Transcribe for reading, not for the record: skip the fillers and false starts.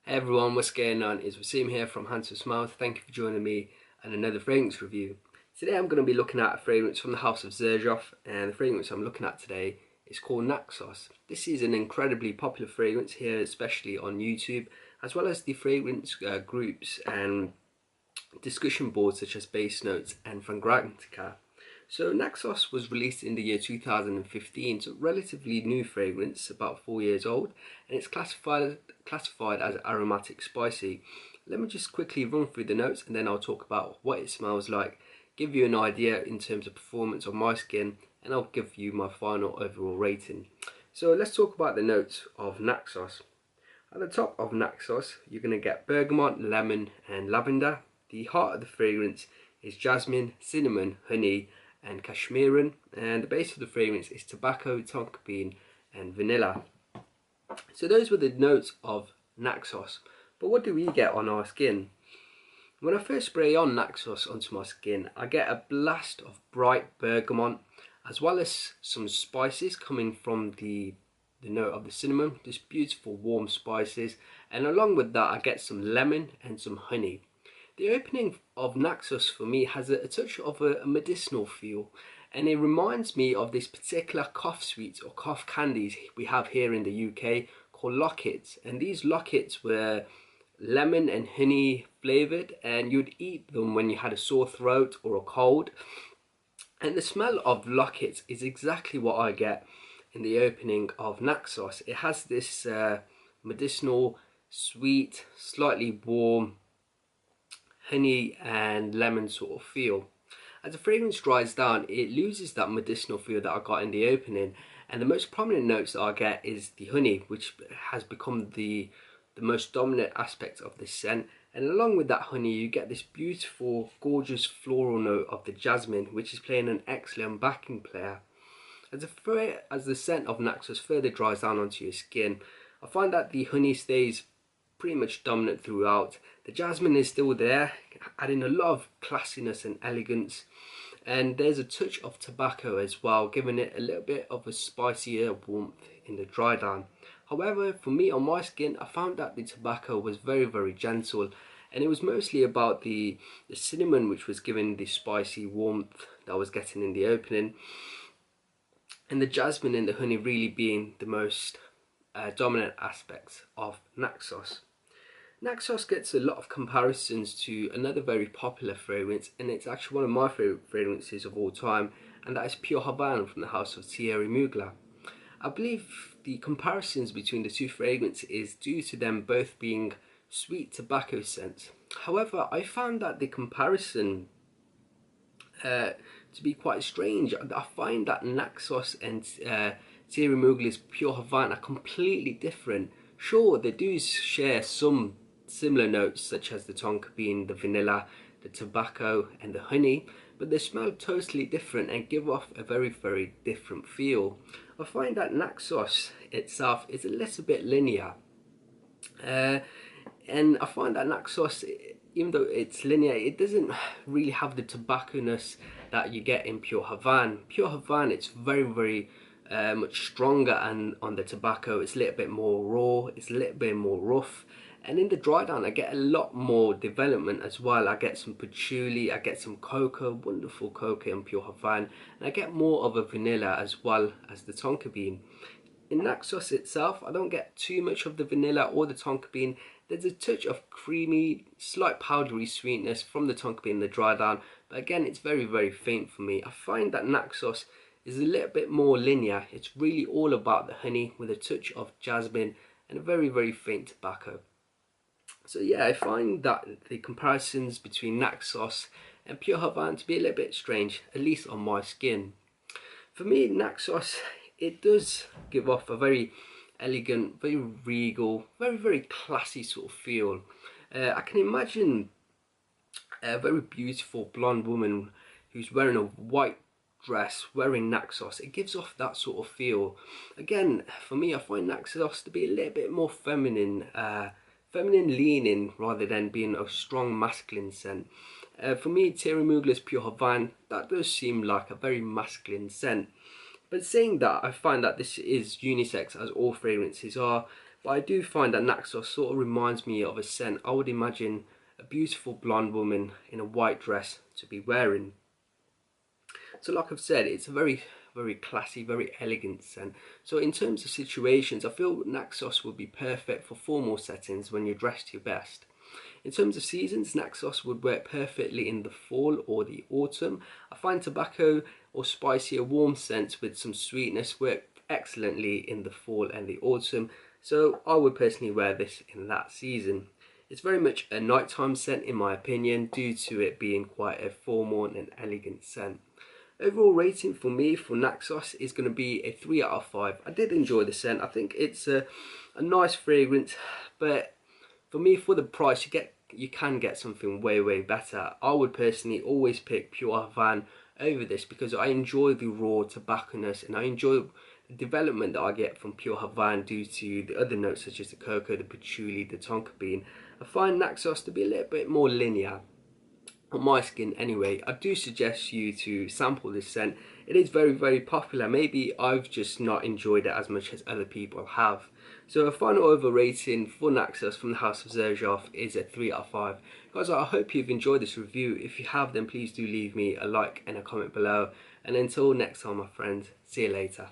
Hey everyone, what's going on? It's Waseem here from Naxos Xerjoff. Thank you for joining me on another fragrance review. Today I'm going to be looking at a fragrance from the house of Xerjoff, and the fragrance I'm looking at today is called Naxos. This is an incredibly popular fragrance here, especially on YouTube, as well as the fragrance groups and discussion boards such as Base Notes and Fragrantica. So Naxos was released in the year 2015, so relatively new fragrance, about 4 years old, and it's classified as aromatic spicy. Let me just quickly run through the notes and then I'll talk about what it smells like, give you an idea in terms of performance on my skin, and I'll give you my final overall rating. So let's talk about the notes of Naxos. At the top of Naxos, you're going to get bergamot, lemon and lavender. The heart of the fragrance is jasmine, cinnamon, honey and cashmeran, and the base of the fragrance is tobacco, tonka bean and vanilla. So those were the notes of Naxos, but what do we get on our skin? When I first spray on Naxos onto my skin, I get a blast of bright bergamot, as well as some spices coming from the note of the cinnamon, this beautiful warm spices, and along with that I get some lemon and some honey. The opening of Naxos for me has a touch of a medicinal feel, and it reminds me of this particular cough sweets or cough candies we have here in the UK called lockets, and these lockets were lemon and honey flavored, and you'd eat them when you had a sore throat or a cold, and the smell of lockets is exactly what I get in the opening of Naxos. It has this medicinal, sweet, slightly warm honey and lemon sort of feel. As the fragrance dries down, it loses that medicinal feel that I got in the opening, and the most prominent notes that I get is the honey, which has become the most dominant aspect of this scent. And along with that honey, you get this beautiful, gorgeous floral note of the jasmine, which is playing an excellent backing player. As the scent of Naxos further dries down onto your skin, I find that the honey stays pretty much dominant throughout. The jasmine is still there, adding a lot of classiness and elegance, and there's a touch of tobacco as well, giving it a little bit of a spicier warmth in the dry down. However, for me on my skin, I found that the tobacco was very gentle, and it was mostly about the cinnamon, which was giving the spicy warmth that I was getting in the opening, and the jasmine and the honey really being the most dominant aspects of Naxos. Naxos gets a lot of comparisons to another very popular fragrance, and it's actually one of my favourite fragrances of all time, and that is Pure Havane from the house of Thierry Mugler. I believe the comparisons between the two fragrances is due to them both being sweet tobacco scents. However, I found that the comparison to be quite strange. I find that Naxos and Thierry Mugler's Pure Havane are completely different. Sure, they do share some similar notes such as the tonka bean, the vanilla, the tobacco and the honey, but they smell totally different and give off a very different feel. I find that Naxos itself is a little bit linear, and I find that Naxos, even though it's linear, it doesn't really have the tobacco-ness that you get in Pure Havane. Pure Havane, it's very much stronger, and on the tobacco it's a little bit more raw, it's a little bit more rough, and in the dry down I get a lot more development as well. I get some patchouli, I get some cocoa, wonderful cocoa in Pure Havane, and I get more of a vanilla as well as the tonka bean. In Naxos itself, I don't get too much of the vanilla or the tonka bean. There's a touch of creamy, slight powdery sweetness from the tonka bean in the dry down, but again it's very faint for me. I find that Naxos is a little bit more linear. It's really all about the honey with a touch of jasmine and a very faint tobacco. So yeah, I find that the comparisons between Naxos and Pure Havane to be a little bit strange, at least on my skin. For me, Naxos, it does give off a very elegant, very regal, very classy sort of feel. I can imagine a very beautiful blonde woman who's wearing a white dress wearing Naxos. It gives off that sort of feel. Again, for me, I find Naxos to be a little bit more feminine, feminine leaning rather than being a strong masculine scent. For me, Thierry Mugler's Pure Havane, that does seem like a very masculine scent. But saying that, I find that this is unisex, as all fragrances are. but I do find that Naxos sort of reminds me of a scent I would imagine a beautiful blonde woman in a white dress to be wearing. So like I've said, it's a very classy, very elegant scent. So in terms of situations, I feel Naxos would be perfect for formal settings when you're dressed your best. In terms of seasons, Naxos would work perfectly in the fall or the autumn. I find tobacco or spicier warm scents with some sweetness work excellently in the fall and the autumn, so I would personally wear this in that season. It's very much a nighttime scent in my opinion, due to it being quite a formal and elegant scent. Overall rating for me for Naxos is going to be a 3 out of 5. I did enjoy the scent. I think it's a nice fragrance, but for me, for the price, you can get something way better. I would personally always pick Pure Havane over this because I enjoy the raw tobacconess and I enjoy the development that I get from Pure Havane due to the other notes such as the cocoa, the patchouli, the tonka bean. I find Naxos to be a little bit more linear on my skin anyway. I do suggest you to sample this scent. It is very popular. Maybe I've just not enjoyed it as much as other people have. So a final over rating for Naxos from the House of Xerjoff is a 3 out of 5. Guys, I hope you've enjoyed this review. If you have, then please do leave me a like and a comment below. And until next time, my friends, see you later.